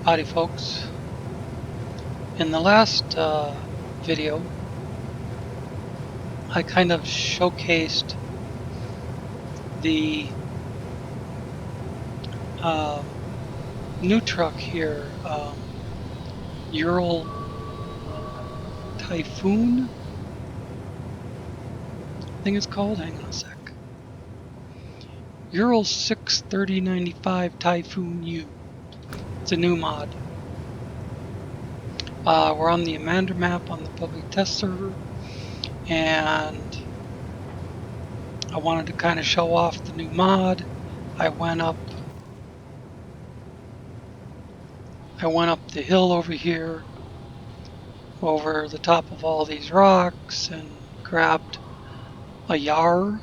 Howdy folks. In the last video I kind of showcased the new truck here, Ural Typhoon, I think it's called. Hang on a sec. Ural 63095 Typhoon U. It's a new mod. We're on the Imandra map on the public test server, and I wanted to kind of show off the new mod. I went up the hill over here, over the top of all these rocks, and grabbed a yar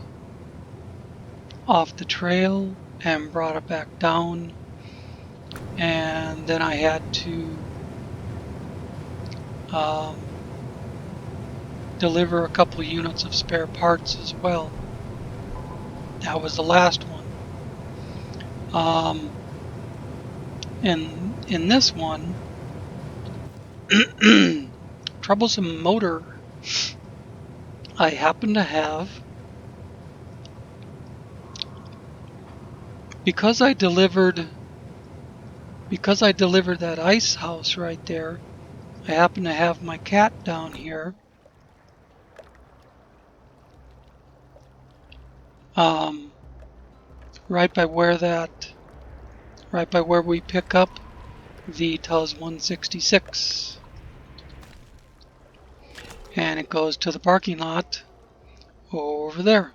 off the trail and brought it back down. And then I had to deliver a couple units of spare parts as well. That was the last one. In this one, Troublesome motor, I happen to have, because I delivered that ice house right there. I happen to have my cat down here. Right by where we pick up the TUS 166. And it goes to the parking lot over there.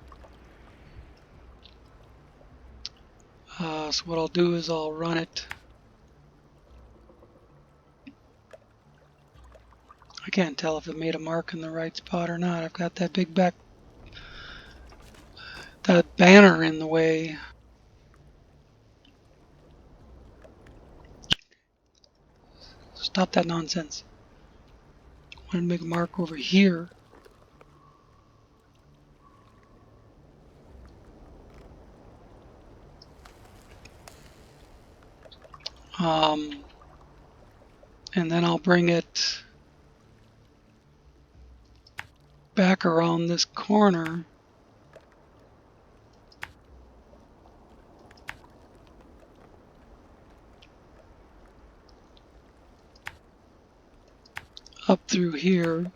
So what I'll do is I'll run it. I can't tell if it made a mark in the right spot or not. I've got that big that banner in the way. Stop that nonsense. I want to make a mark over here. And then I'll bring it back around this corner. Up through here.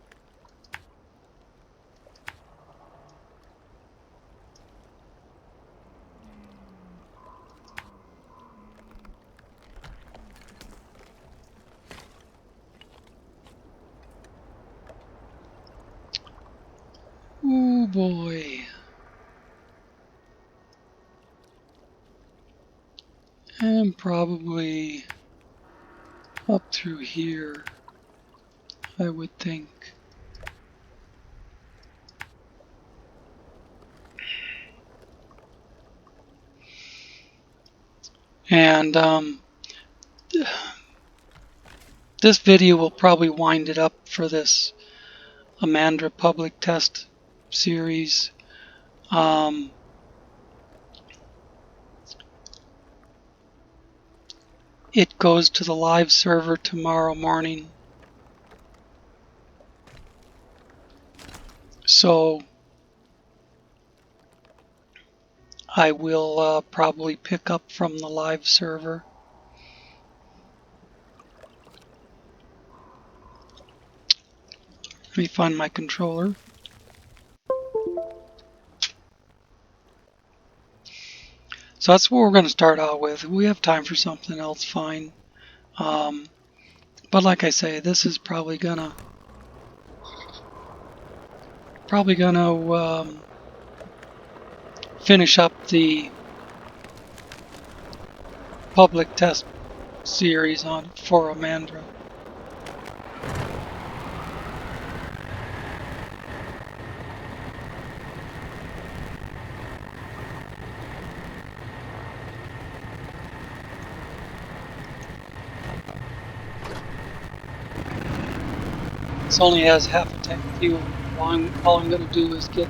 Oh boy. And probably up through here, I would think. And this video will probably wind it up for this Imandra public test series. It goes to the live server tomorrow morning. So I will probably pick up from the live server. Let me find my controller. So that's what we're going to start out with. If we have time for something else, fine. But like I say, this is probably gonna finish up the public test series for Imandra. This only has half a tank of fuel. All I'm going to do is get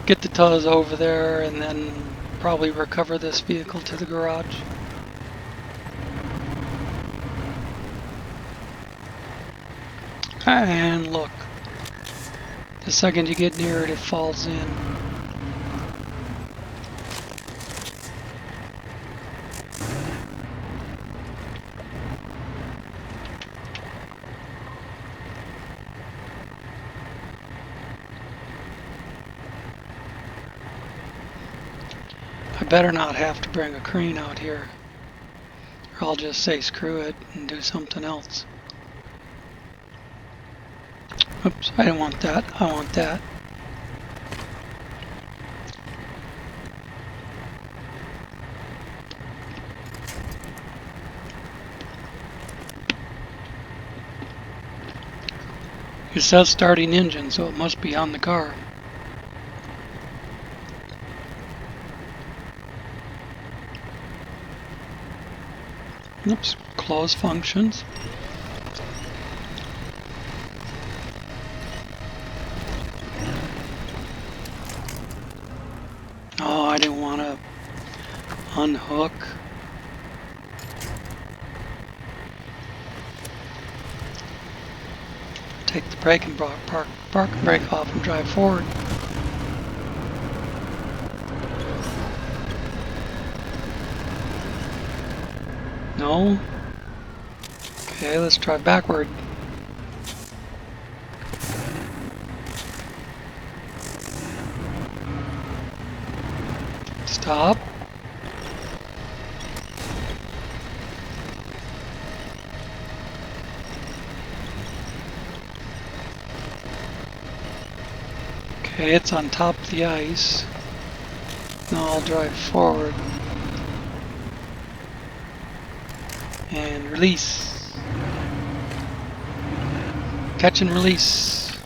the TUS over there and then probably recover this vehicle to the garage. And look, the second you get near it, it falls in. I better not have to bring a crane out here, or I'll just say screw it and do something else. Oops, I didn't want that. I want that. It says starting engine, so it must be on the car. Oops, close functions. Oh, I didn't want to unhook. Take the brake and park and brake off and drive forward. No? Okay, let's drive backward. Stop. Okay, it's on top of the ice. Now I'll drive forward. And release. Catch and release.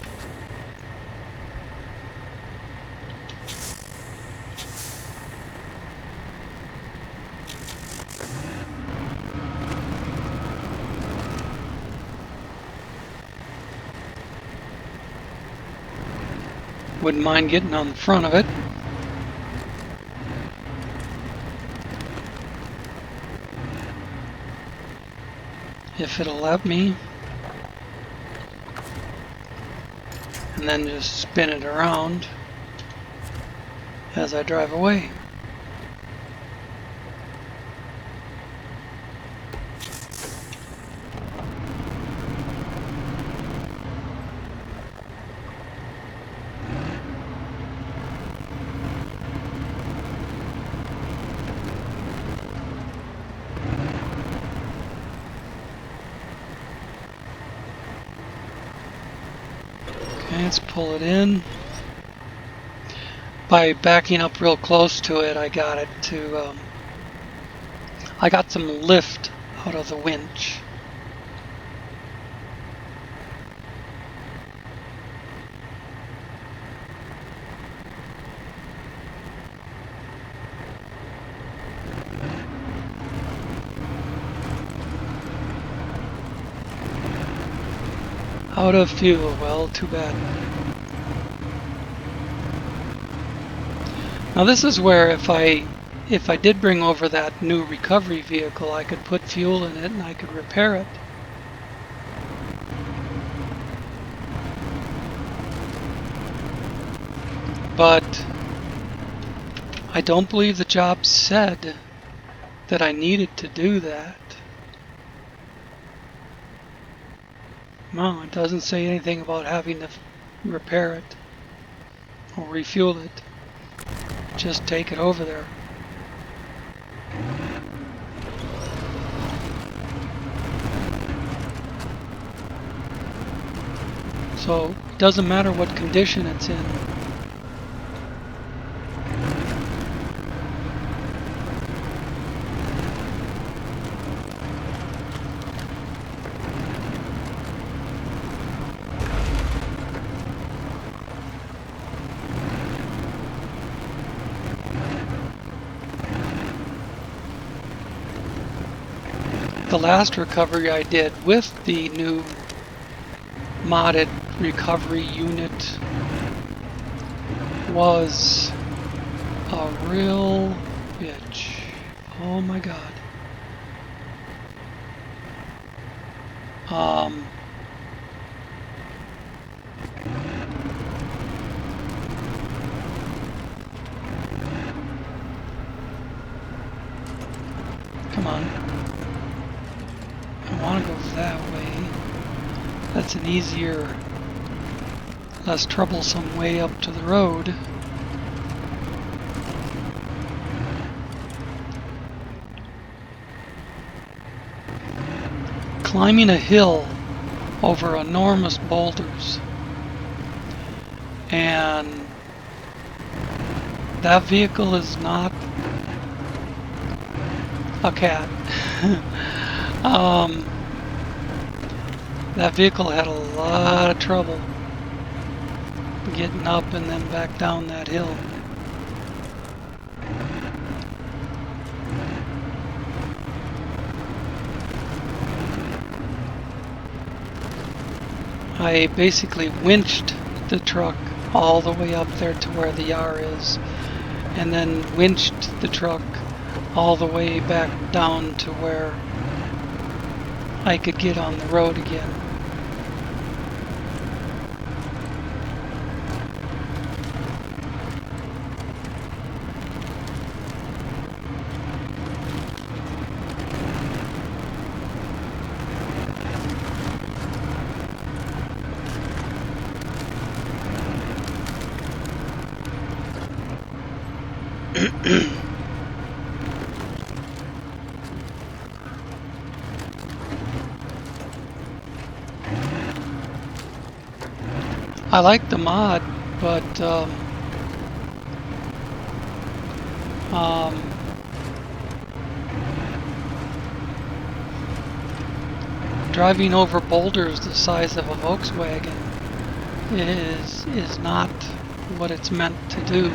Wouldn't mind getting on the front of it. If it'll let me. And then just spin it around as I drive away. Let's pull it in. By backing up real close to it, I got it to, I got some lift out of the winch. Out of fuel, well, too bad. Now this is where if I did bring over that new recovery vehicle, I could put fuel in it and I could repair it. But I don't believe the job said that I needed to do that. No, it doesn't say anything about having to repair it or refuel it. Just take it over there. So it doesn't matter what condition it's in. The last recovery I did with the new modded recovery unit was a real bitch. Oh my god. want to go that way. That's an easier, less troublesome way up to the road. Climbing a hill over enormous boulders, and that vehicle is not a cat. That vehicle had a lot of trouble getting up and then back down that hill. I basically winched the truck all the way up there to where the yard is, and then winched the truck all the way back down to where I could get on the road again. I like the mod, but driving over boulders the size of a Volkswagen is not what it's meant to do.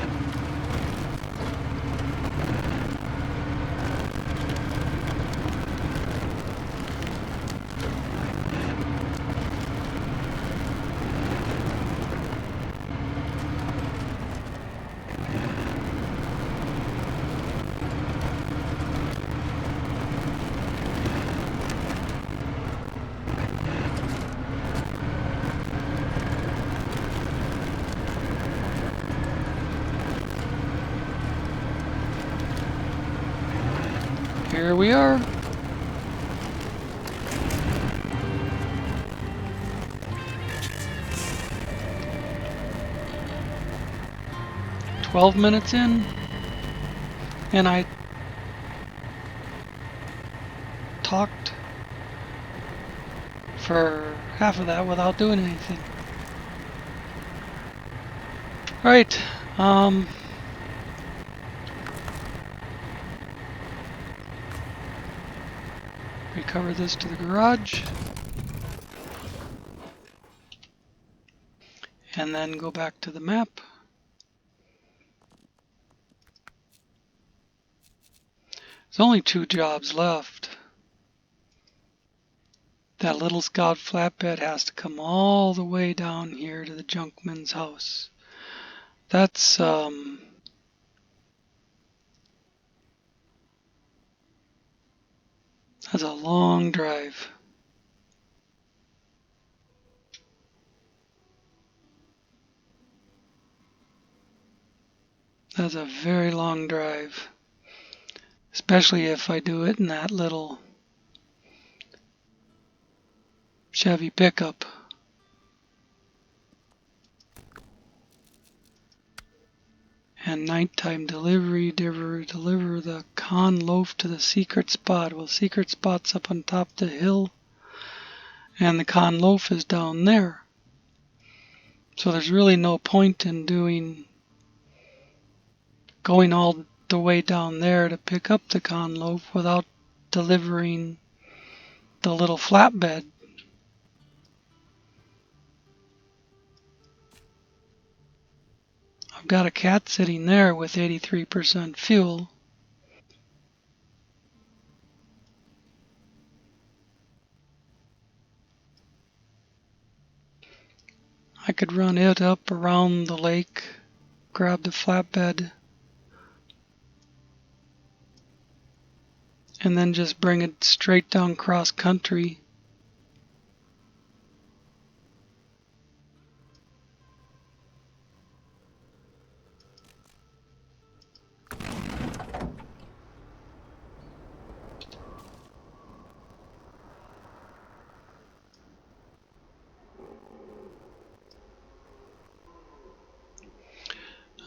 Here we are. "12 minutes in, and I talked for half of that without doing anything." Alright, recover this to the garage, and then go back to the map. There's only 2 jobs left. That little scout flatbed has to come all the way down here to the junkman's house. That's a long drive. That's a very long drive, especially if I do it in that little Chevy pickup. And nighttime deliver the con loaf to the secret spot. Well, secret spot's up on top of the hill, and the con loaf is down there. So there's really no point in going all the way down there to pick up the con loaf without delivering the little flatbed. I've got a cat sitting there with 83% fuel. I could run it up around the lake, grab the flatbed, and then just bring it straight down cross country.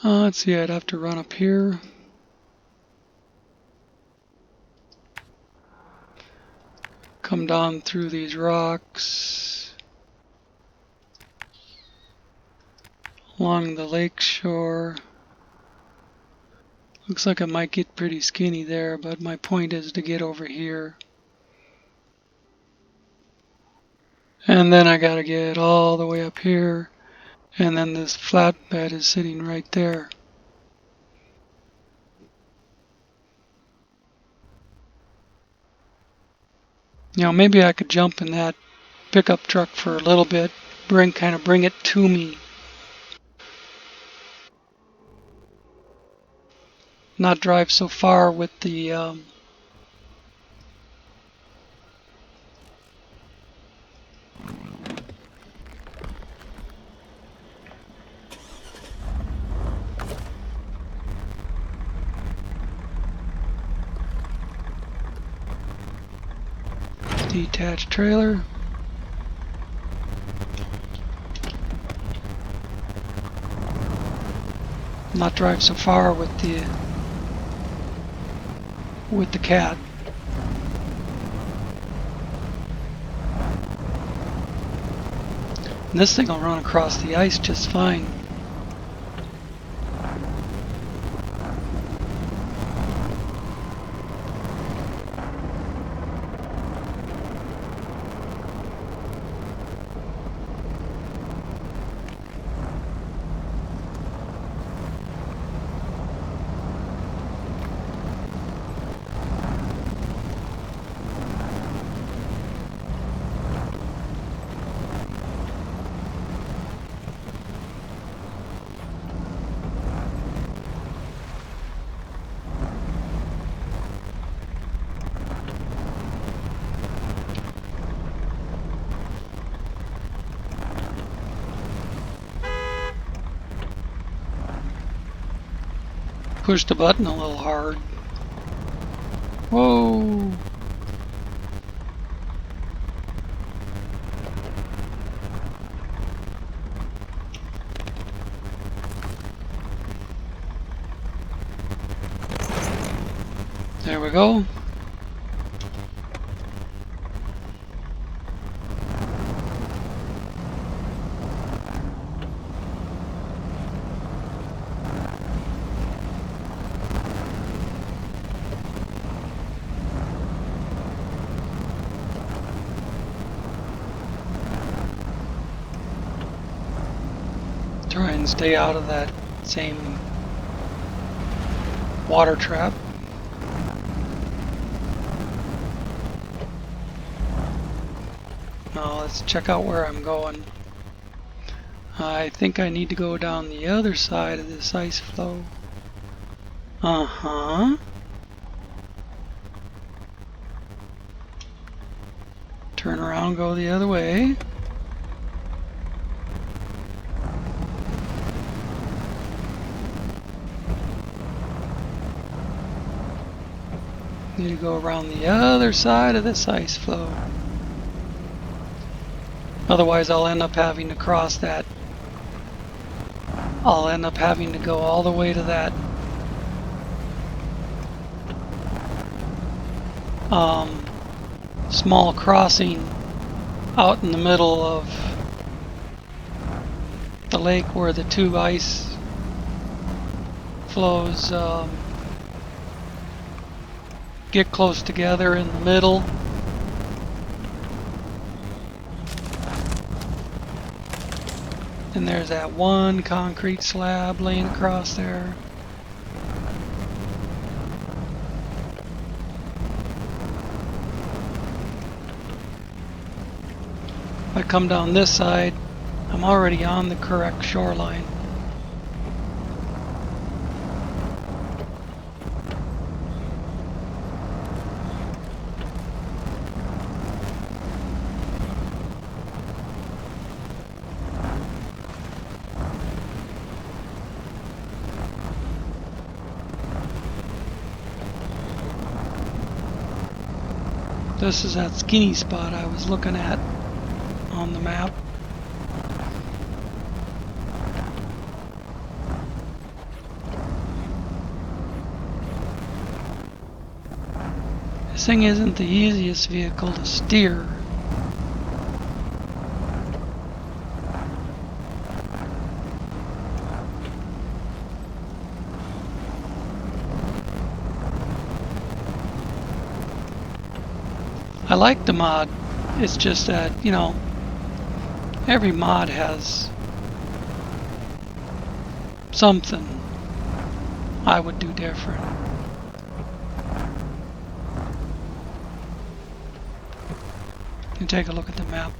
Let's see, I'd have to run up here. Come down through these rocks. Along the lake shore. Looks like I might get pretty skinny there, but my point is to get over here. And then I gotta get all the way up here. And then this flatbed is sitting right there. You know, maybe I could jump in that pickup truck for a little bit, kind of bring it to me. Not drive so far with the detached trailer. Not drive so far with the cat. And this thing will run across the ice just fine. Push the button a little hard. Whoa! There we go. Try and stay out of that same water trap. Now let's check out where I'm going. I think I need to go down the other side of this ice floe. Turn around, go the other way. Need to go around the other side of this ice floe. Otherwise I'll end up having to cross that. I'll end up having to go all the way to that small crossing out in the middle of the lake where the two ice flows get close together in the middle. And there's that one concrete slab laying across there. If I come down this side, I'm already on the correct shoreline. This is that skinny spot I was looking at on the map. This thing isn't the easiest vehicle to steer. I like the mod. It's just that, you know, every mod has something I would do different. You take a look at the map.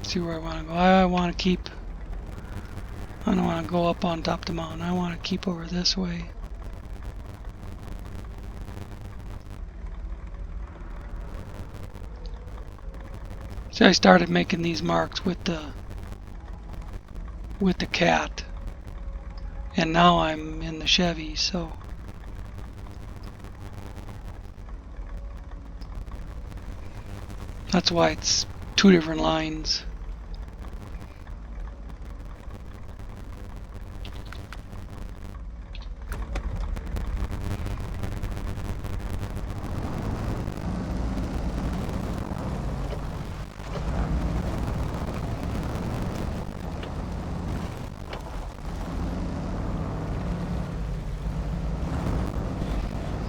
See where I want to go. I want to keep... I don't want to go up on top of the mountain. I want to keep over this way. So I started making these marks with the cat, and now I'm in the Chevy, so that's why it's two different lines.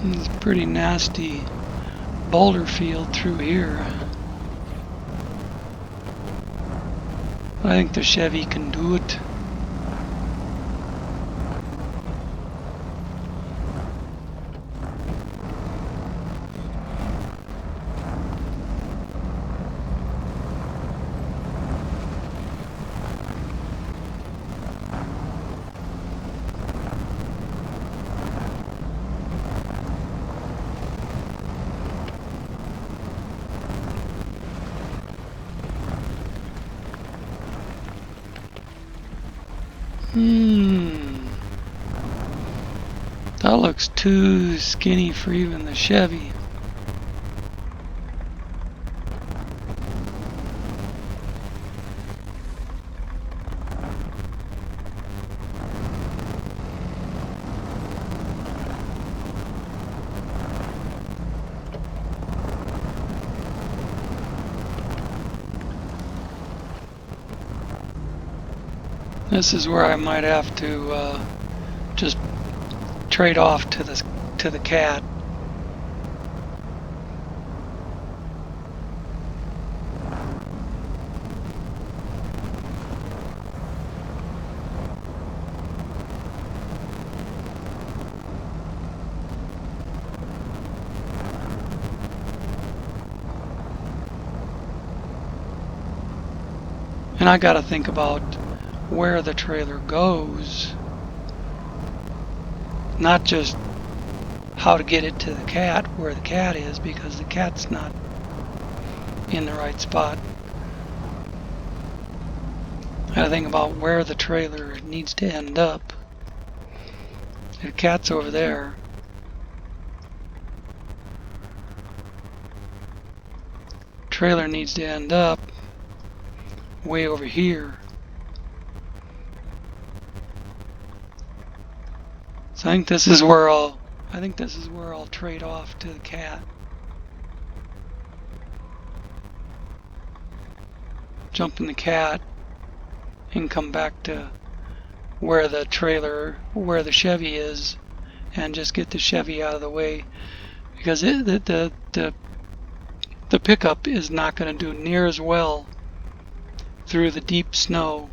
It's a pretty nasty boulder field through here. I think the Chevy can do it. That looks too skinny for even the Chevy. This is where I might have to just trade off to the cat. And I gotta think about where the trailer goes, not just how to get it to the cat, where the cat is, because the cat's not in the right spot. I gotta think about where the trailer needs to end up. The cat's over there. Trailer needs to end up way over here. So I think this is where I'll trade off to the cat. Jump in the cat and come back to where the Chevy is, and just get the Chevy out of the way, because the pickup is not going to do near as well through the deep snow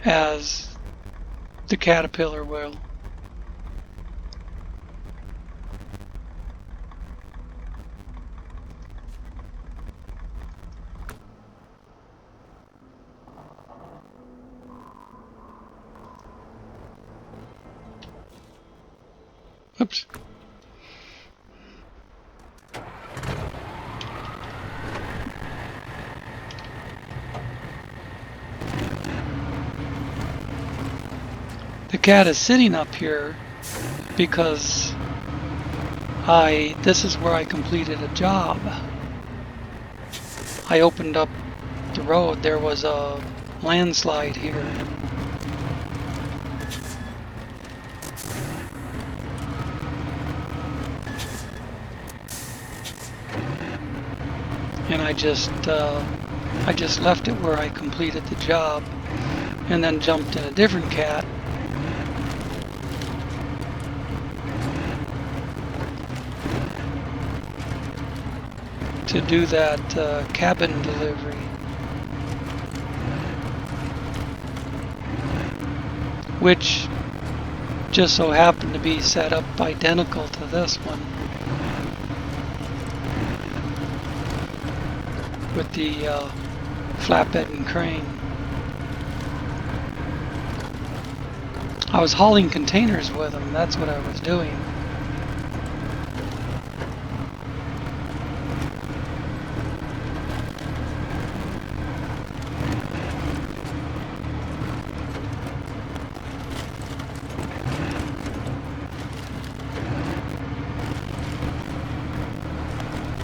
as the Caterpillar will. Oops. The cat is sitting up here because this is where I completed a job. I opened up the road. There was a landslide here. and I just left it where I completed the job, and then jumped in a different cat to do that cabin delivery, which just so happened to be set up identical to this one, with the flatbed and crane. I was hauling containers with them, that's what I was doing.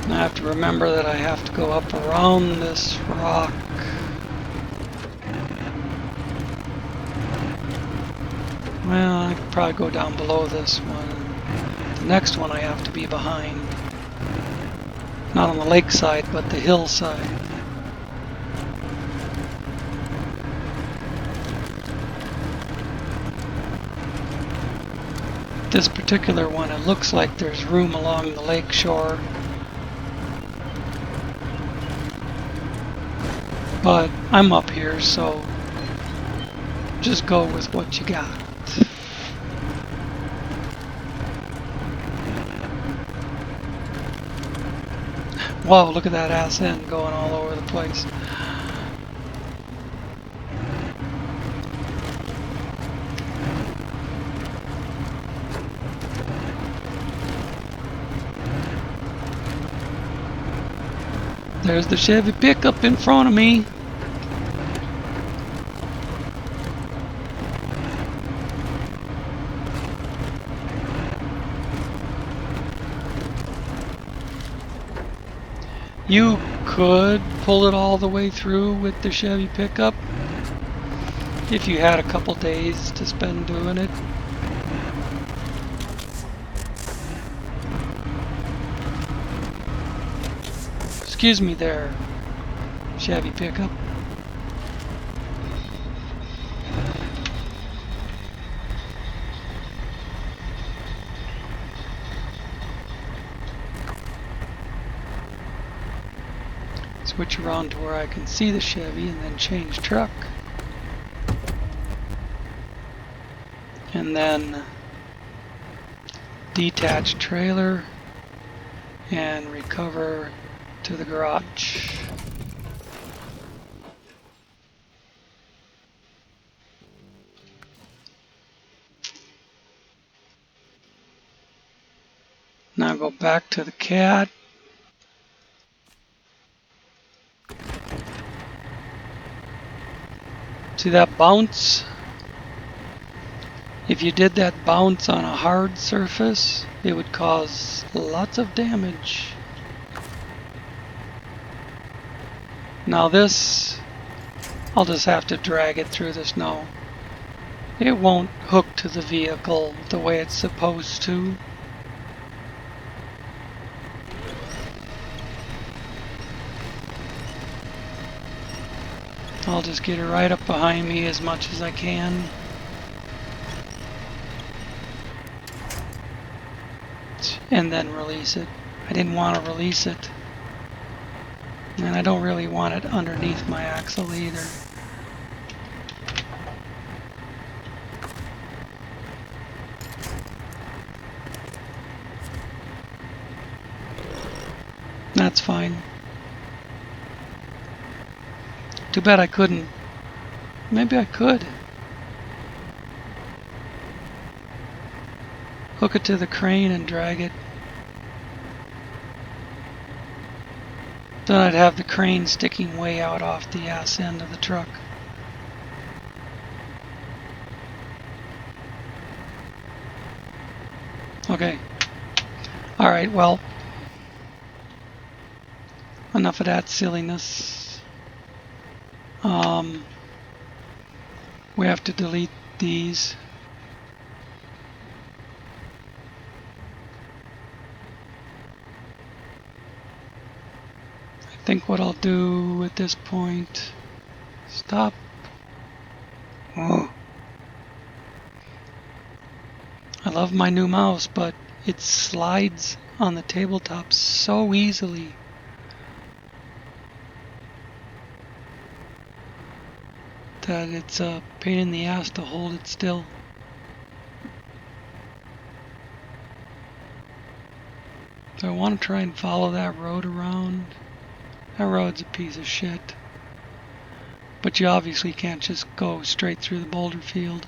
I have to remember that I have to go up around this rock. Well, I could probably go down below this one. The next one I have to be behind. Not on the lakeside, but the hillside. This particular one, it looks like there's room along the lake shore. But I'm up here, so just go with what you got. Whoa, look at that ass end going all over the place. There's the Chevy pickup in front of me. You could pull it all the way through with the Chevy pickup if you had a couple days to spend doing it. Excuse me there, Chevy pickup. Switch around to where I can see the Chevy and then change truck. And then detach trailer and recover to the garage. Now go back to the cat. See that bounce? If you did that bounce on a hard surface, it would cause lots of damage. Now this, I'll just have to drag it through the snow. It won't hook to the vehicle the way it's supposed to. I'll just get it right up behind me as much as I can. And then release it. I didn't want to release it. And I don't really want it underneath my axle either. That's fine. Too bad I couldn't. Maybe I could. Hook it to the crane and drag it. Then I'd have the crane sticking way out off the ass end of the truck. Okay. Alright, well, enough of that silliness. We have to delete these. I think what I'll do at this point, stop. Oh. I love my new mouse, but it slides on the tabletop so easily. That it's a pain in the ass to hold it still. So I want to try and follow that road around. That road's a piece of shit. But you obviously can't just go straight through the boulder field.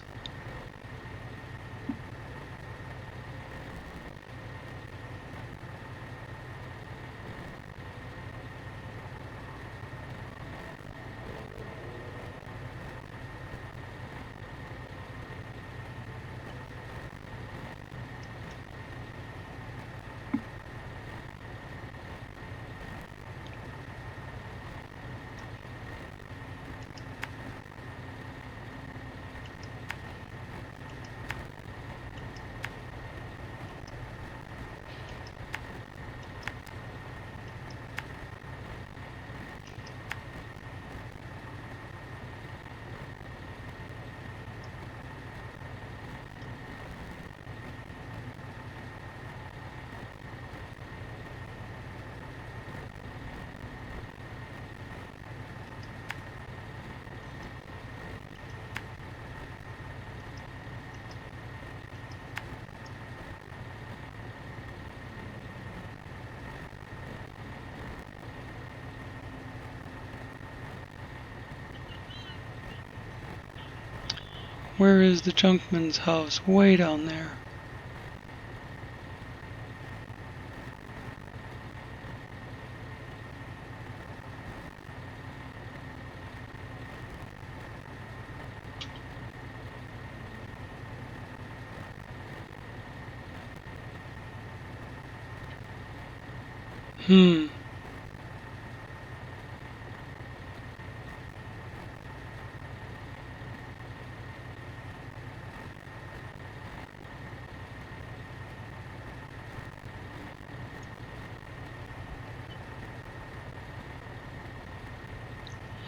Where is the Junkman's house? Way down there.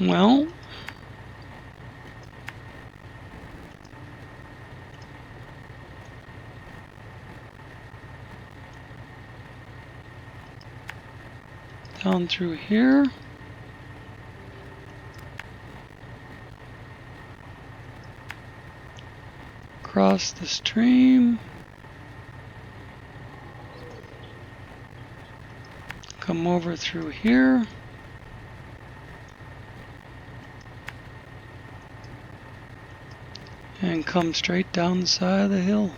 Well, down through here. Across the stream. Come over through here. And come straight down the side of the hill.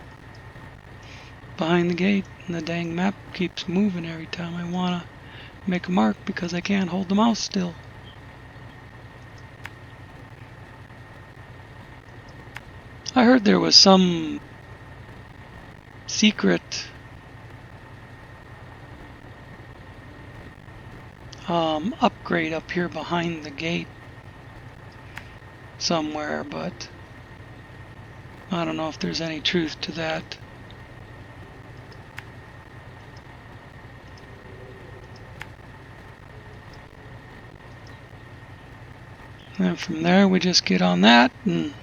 Behind the gate. And the dang map keeps moving every time I want to make a mark because I can't hold the mouse still. I heard there was some secret upgrade up here behind the gate somewhere, but I don't know if there's any truth to that. And from there we just get on that and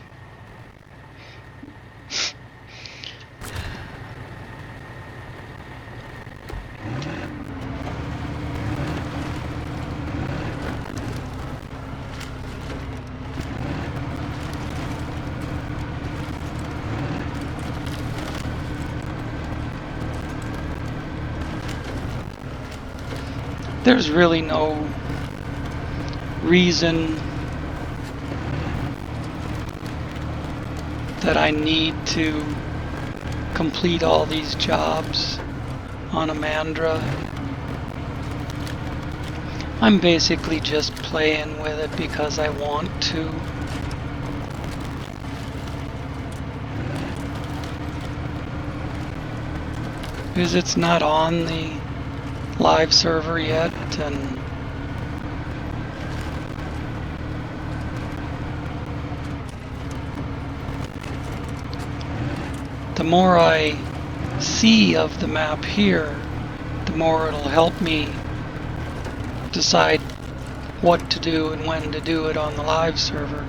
there's really no reason that I need to complete all these jobs on Imandra. I'm basically just playing with it because I want to. Because it's not on the live server yet, and the more I see of the map here, the more it'll help me decide what to do and when to do it on the live server.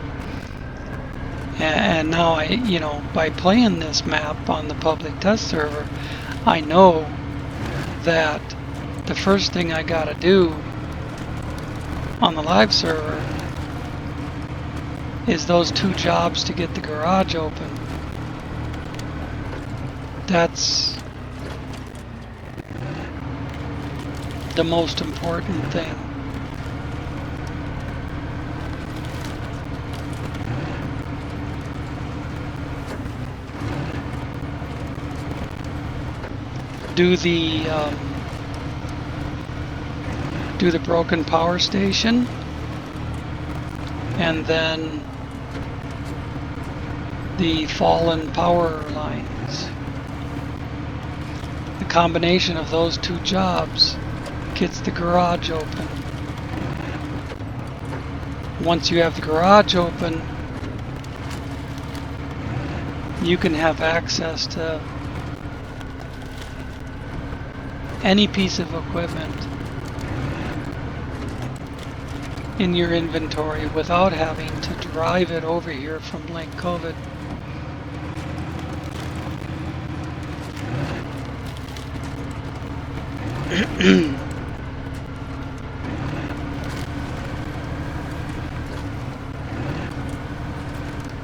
And now by playing this map on the public test server, I know that the first thing I gotta do on the live server is those 2 jobs to get the garage open. That's the most important thing. Do the broken power station, and then the fallen power lines. The combination of those 2 jobs gets the garage open. Once you have the garage open, you can have access to any piece of equipment in your inventory without having to drive it over here from Lake COVID.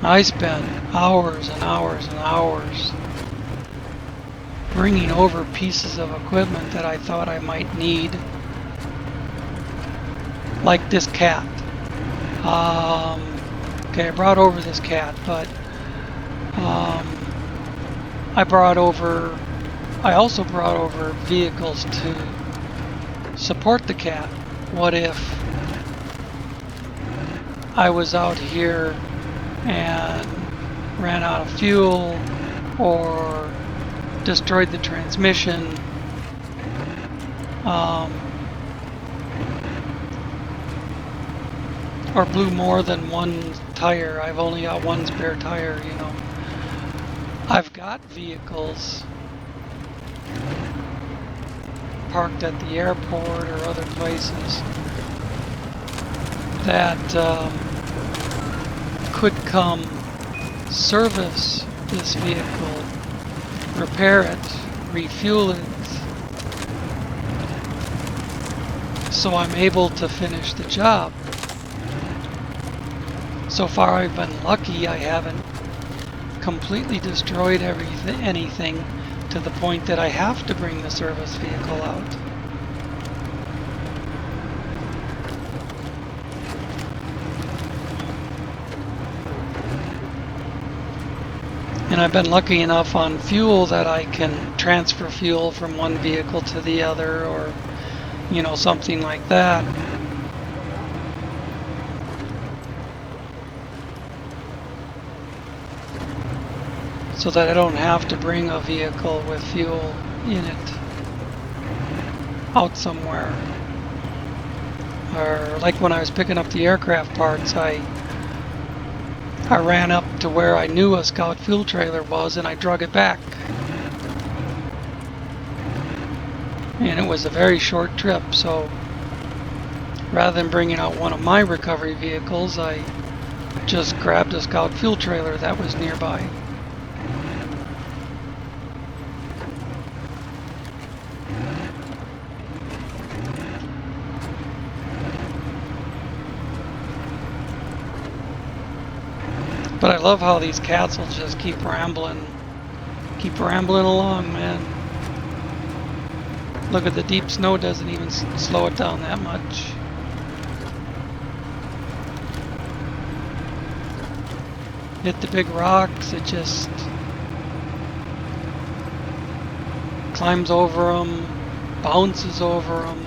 I spent hours and hours and hours bringing over pieces of equipment that I thought I might need, like this cat. Okay, I brought over this cat, but I also brought over vehicles to support the cat. What if I was out here and ran out of fuel, or destroyed the transmission, or blew more than 1 tire? I've only got 1 spare tire, I've got vehicles parked at the airport or other places that could come service this vehicle, repair it, refuel it, so I'm able to finish the job. So far I've been lucky. I haven't completely destroyed anything to the point that I have to bring the service vehicle out. And I've been lucky enough on fuel that I can transfer fuel from one vehicle to the other, or something like that. So that I don't have to bring a vehicle with fuel in it out somewhere. Or like when I was picking up the aircraft parts, I ran up to where I knew a Scout fuel trailer was, and I drug it back. And it was a very short trip, so rather than bringing out one of my recovery vehicles, I just grabbed a Scout fuel trailer that was nearby. But I love how these cats will just keep rambling along, man. Look at the deep snow, doesn't even slow it down that much. Hit the big rocks, it just climbs over them, bounces over them.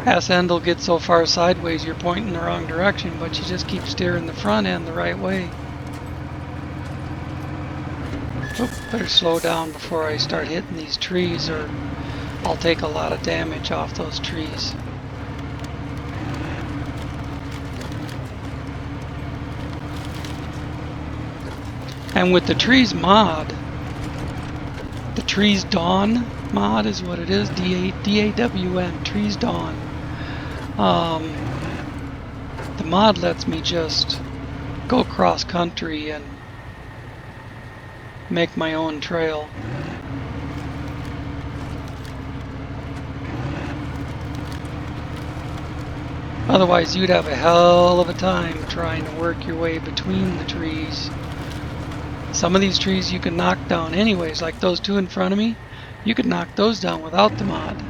Ass end will get so far sideways you're pointing the wrong direction, but you just keep steering the front end the right way. Oop, better slow down before I start hitting these trees, or I'll take a lot of damage off those trees. And with the trees mod, The Trees Dawn mod is what it is. D-A-W-N, Trees Dawn. The mod lets me just go cross country and make my own trail. Otherwise, you'd have a hell of a time trying to work your way between the trees. Some of these trees you can knock down anyways, like those two in front of me. You could knock those down without the mod.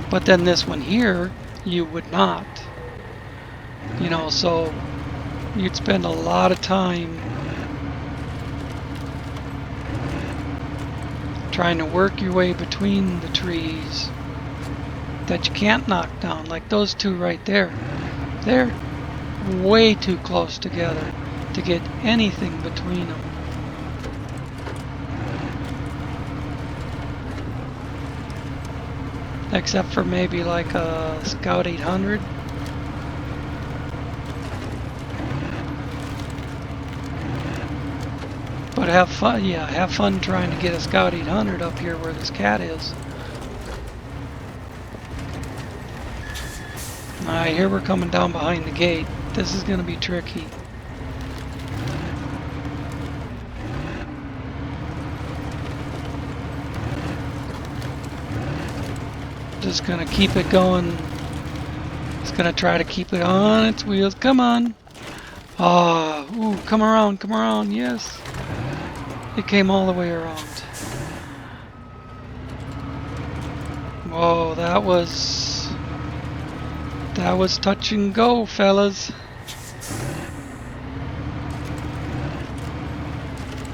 But then this one here, you would not. You know, so you'd spend a lot of time trying to work your way between the trees that you can't knock down, like those two right there. They're way too close together to get anything between them. Except for maybe like a Scout 800. But have fun, yeah, have fun trying to get a Scout 800 up here where this cat is. Alright, here we're coming down behind the gate. This is going to be tricky. Just going to keep it going. Just going to try to keep it on its wheels. Come on. Ah, ooh, come around, yes. It came all the way around. Whoa, that was touch and go, fellas.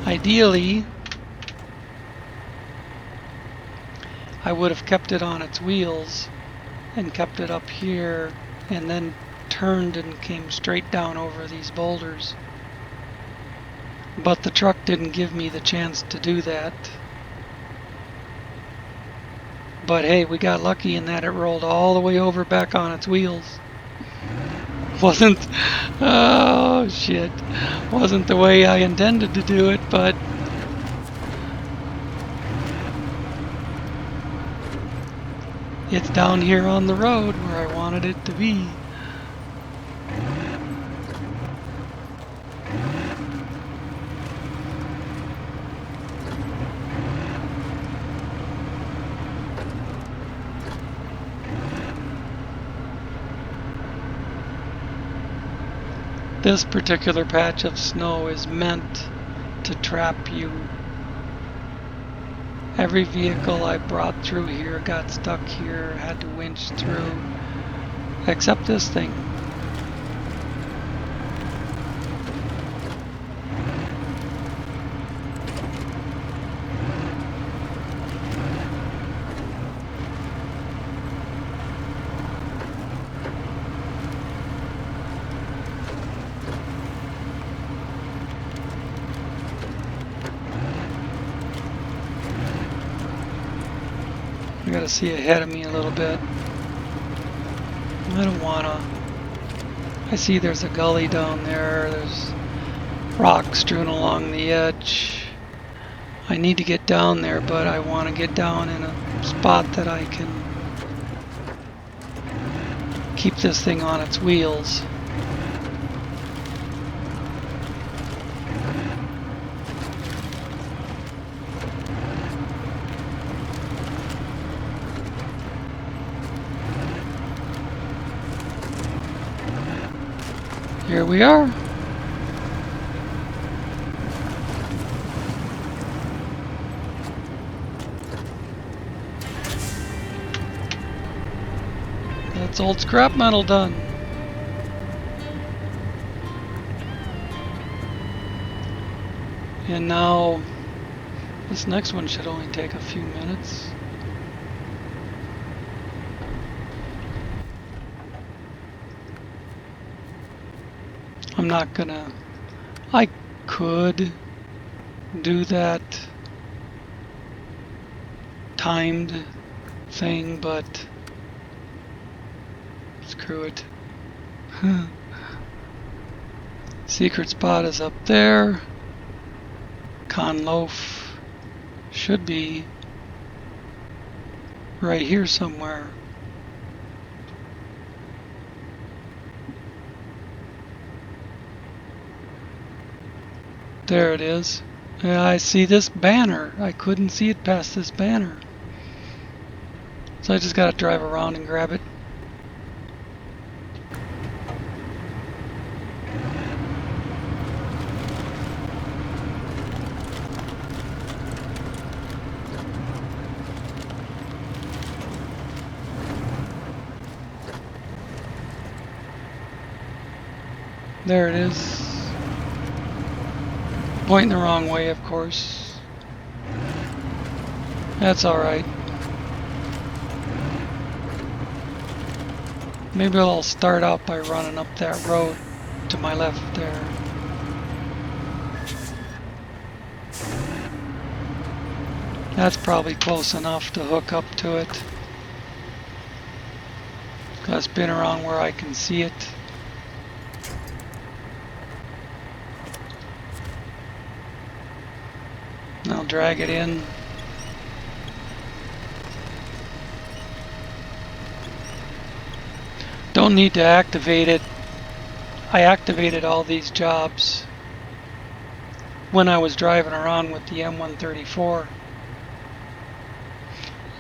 Ideally, I would have kept it on its wheels and kept it up here and then turned and came straight down over these boulders. But the truck didn't give me the chance to do that. But hey, we got lucky in that it rolled all the way over back on its wheels. Oh shit, wasn't the way I intended to do it, but it's down here on the road where I wanted it to be. This particular patch of snow is meant to trap you. Every vehicle I brought through here got stuck here, had to winch through, except this thing. I gotta see ahead of me a little bit. I don't wanna. I see there's a gully down there. There's rocks strewn along the edge. I need to get down there, but I want to get down in a spot that I can keep this thing on its wheels. Here we are. That's old scrap metal done. And now this next one should only take a few minutes. I'm not gonna, I could do that timed thing, but screw it. Secret spot is up there. Con Loaf should be right here somewhere. There it is. Yeah, I see this banner. I couldn't see it past this banner. So I just gotta drive around and grab it. There it is. Pointing the wrong way, of course. That's alright. Maybe I'll start out by running up that road to my left there. That's probably close enough to hook up to it. Gotta spin around where I can see it. I'll drag it in. Don't need to activate it. I activated all these jobs when I was driving around with the M134.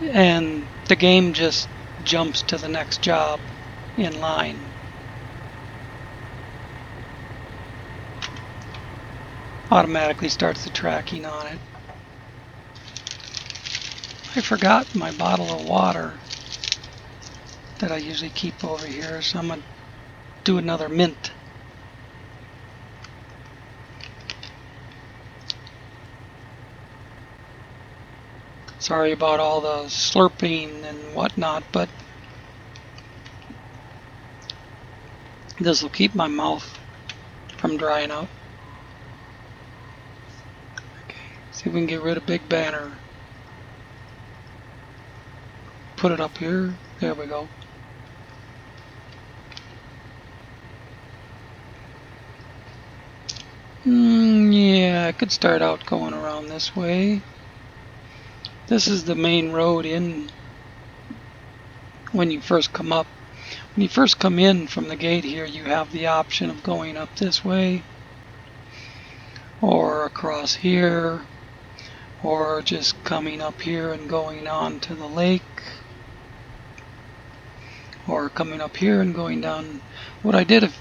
And the game just jumps to the next job in line. Automatically starts the tracking on it. I forgot my bottle of water that I usually keep over here, so I'm going to do another mint. Sorry about all the slurping and whatnot, but this will keep my mouth from drying out. Okay, see if we can get rid of Big Banner. Put it up here. There we go. Yeah, I could start out going around this way. This is the main road in when you first come up. When you first come in from the gate here, you have the option of going up this way, or across here, or just coming up here and going on to the lake, or coming up here and going down. What I did a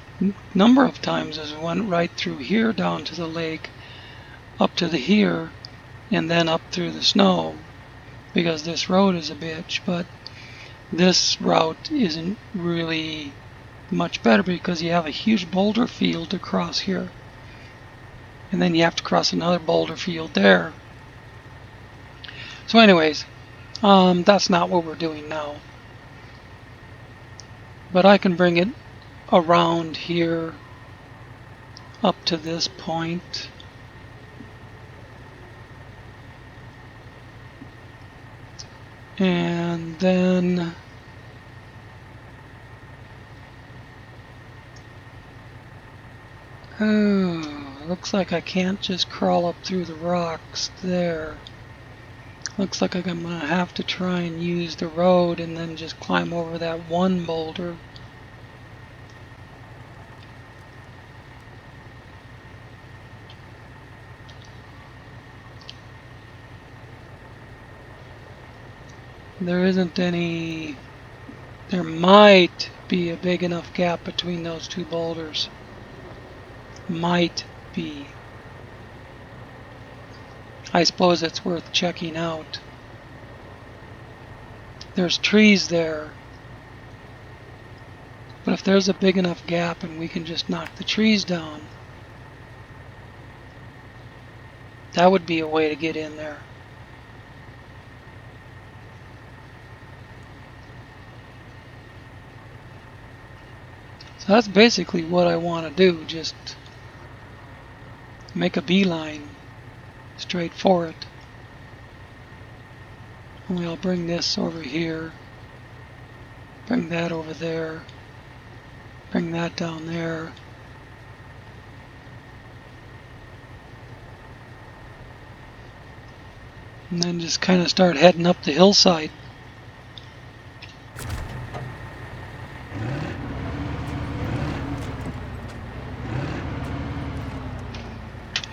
number of times is went right through here down to the lake, up to the here, and then up through the snow, because this road is a bitch. But this route isn't really much better because you have a huge boulder field to cross here, and then you have to cross another boulder field there. So anyways, that's not what we're doing now, but I can bring it around here up to this point. And then looks like I can't just crawl up through the rocks there. Looks like I'm gonna have to try and use the road and then just climb over that one boulder. There isn't any. There might be a big enough gap between those two boulders. Might be. I suppose it's worth checking out. There's trees there. But if there's a big enough gap and we can just knock the trees down, that would be a way to get in there. So that's basically what I want to do, just make a beeline straight for it. Only I'll bring this over here, bring that over there, bring that down there. and then just kind of start heading up the hillside.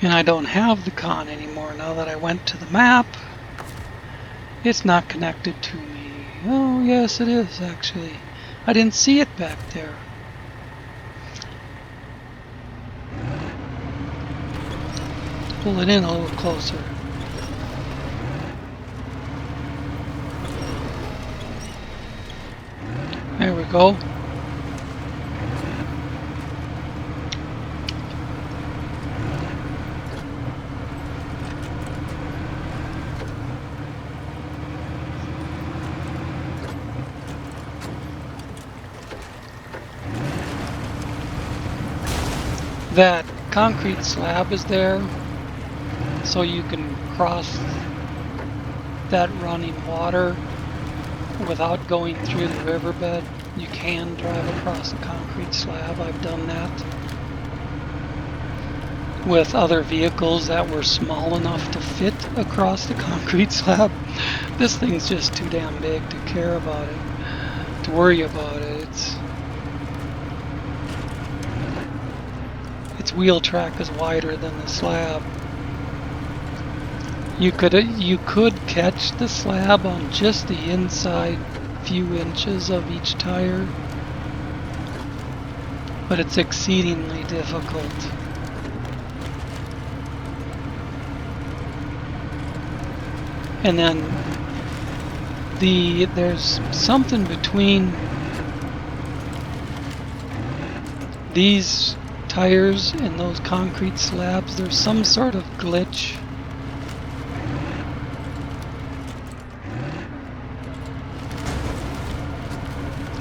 And I don't have the con anymore now that I went to the map. It's not connected to me. Oh, yes, it is, actually. I didn't see it back there. Pull it in a little closer. There we go. That concrete slab is there so you can cross that running water without going through the riverbed. You can drive across the concrete slab. I've done that with other vehicles that were small enough to fit across the concrete slab. This thing's just too damn big to care about it, to worry about it. Its wheel track is wider than the slab. You could catch the slab on just the inside few inches of each tire, but it's exceedingly difficult. And then there's something between these tires and those concrete slabs. There's some sort of glitch.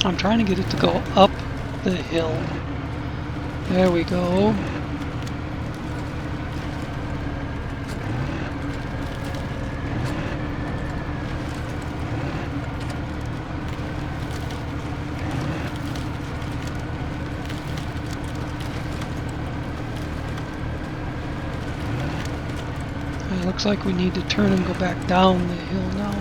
I'm trying to get it to go up the hill. There we go. It looks like we need to turn and go back down the hill now.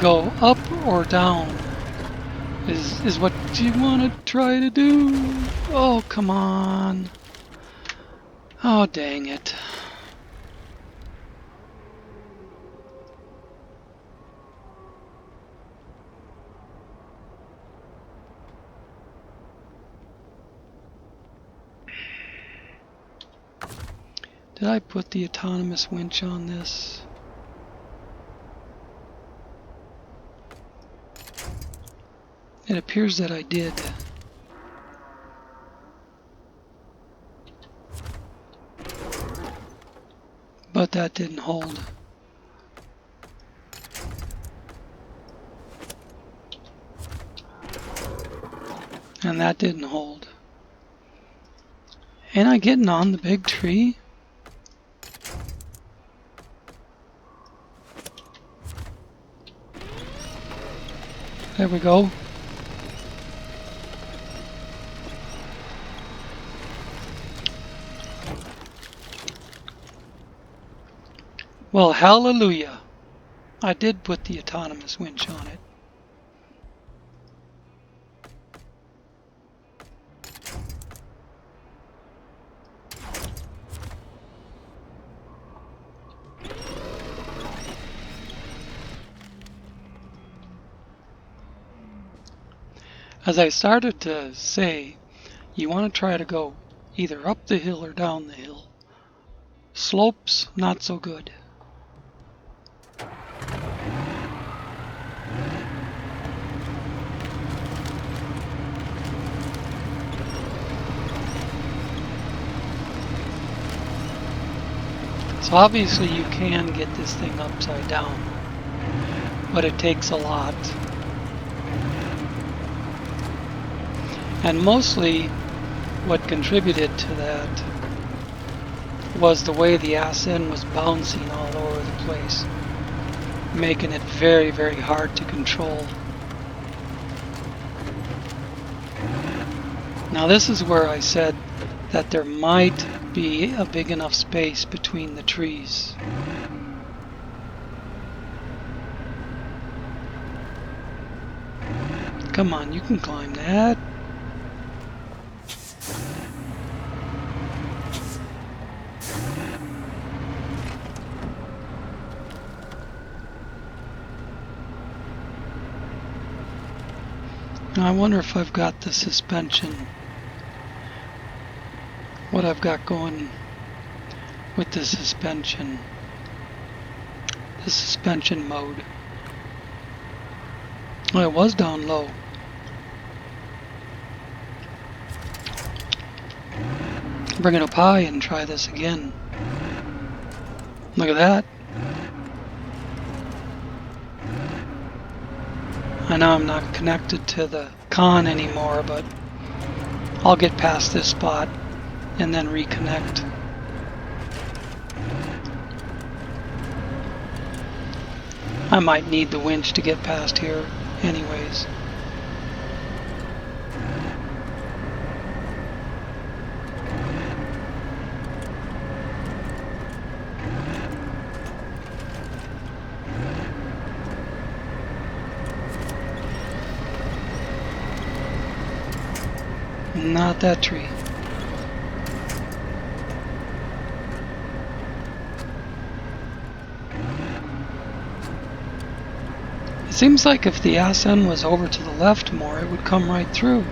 Go up or down is what you want to try to do. Oh, come on. Oh, dang it. Did I put the autonomous winch on this? It appears that I did. But that didn't hold. And that didn't hold. Ain't I getting on the big tree? There we go. Well, hallelujah. I did put the autonomous winch on it. As I started to say, you want to try to go either up the hill or down the hill. Slopes, not so good. So obviously you can get this thing upside down, but it takes a lot. And mostly what contributed to that was the way the ass end was bouncing all over the place, making it very, very hard to control. Now this is where I said that there might be a big enough space between the trees. Come on, you can climb that. Now I wonder if I've got the suspension, what I've got going with the suspension mode. Oh, it was down low. Bring it up high and try this again. Look at that. I know I'm not connected to the con anymore, but I'll get past this spot and then reconnect. I might need the winch to get past here anyways. Not that tree. It seems like if the ass end was over to the left more, it would come right through.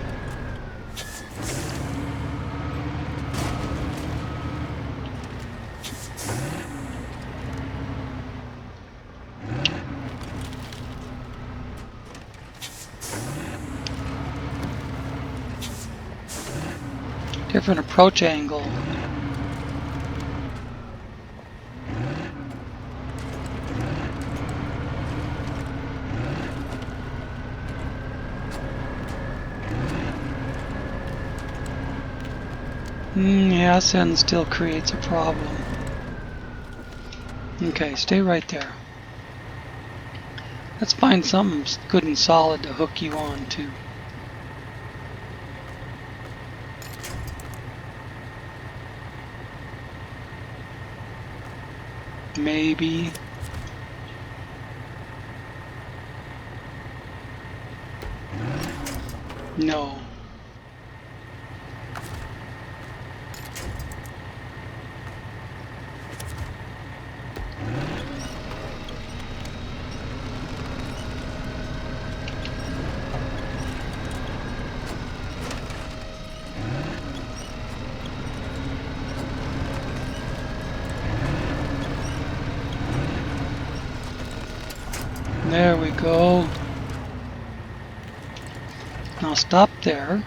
Different approach angle. The ass end still creates a problem. Okay, stay right there. Let's find something good and solid to hook you on to. Maybe. No. There we go. Now stop there.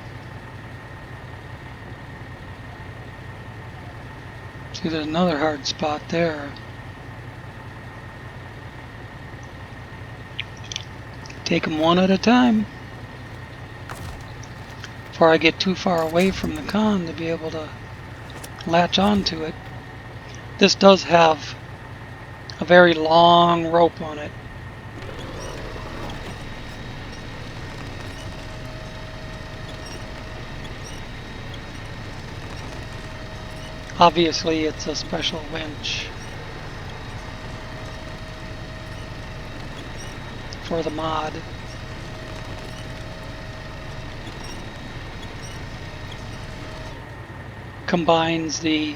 See, there's another hard spot there. Take them one at a time before I get too far away from the con to be able to latch onto it. This does have a very long rope on it. Obviously, it's a special winch for the mod. Combines the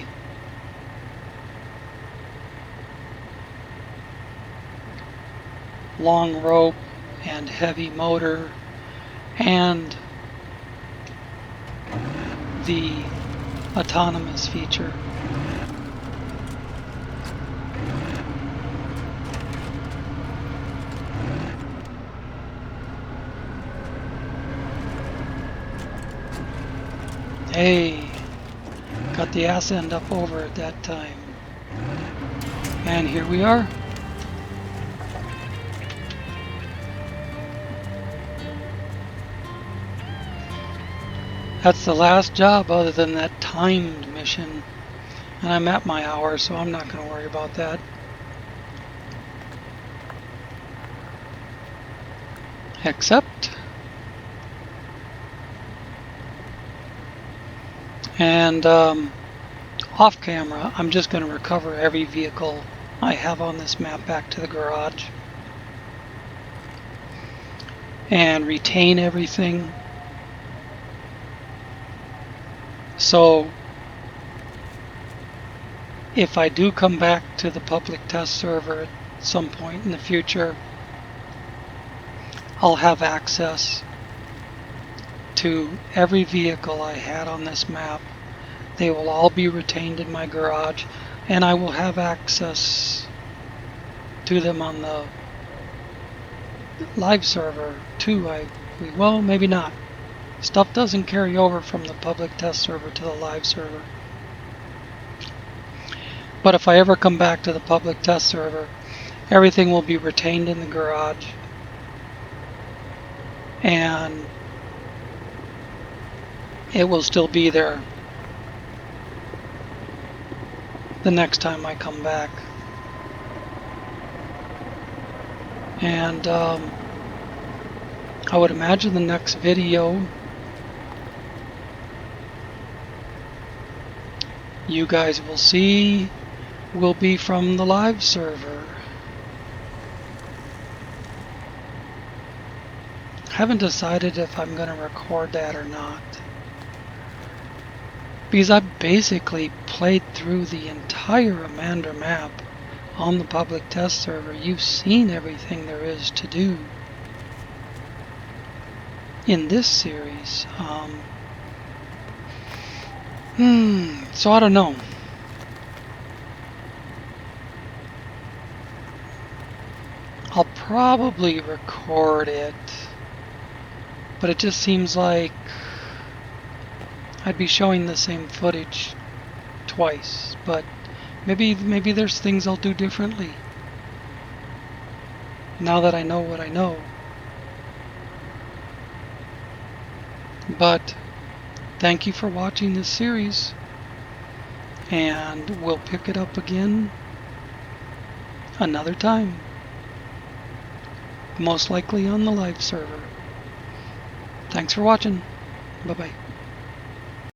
long rope and heavy motor and the autonomous feature. Hey, got the ass end up over at that time. And here we are. That's the last job other than that timed mission. And I'm at my hour, so I'm not going to worry about that. Except And off camera, I'm just going to recover every vehicle I have on this map back to the garage and retain everything. So if I do come back to the public test server at some point in the future, I'll have access to every vehicle I had on this map. They will all be retained in my garage, and I will have access to them on the live server too. Well, maybe not. Stuff doesn't carry over from the public test server to the live server. But if I ever come back to the public test server, everything will be retained in the garage, and it will still be there the next time I come back. And I would imagine the next video you guys will see will be from the live server. Haven't decided if I'm going to record that or not, because I basically played through the entire Imandra map on the public test server. You've seen everything there is to do in this series. So I don't know. I'll probably record it, but it just seems like I'd be showing the same footage twice. But maybe there's things I'll do differently now that I know what I know. But thank you for watching this series, and we'll pick it up again another time, most likely on the live server. Thanks for watching. Bye-bye.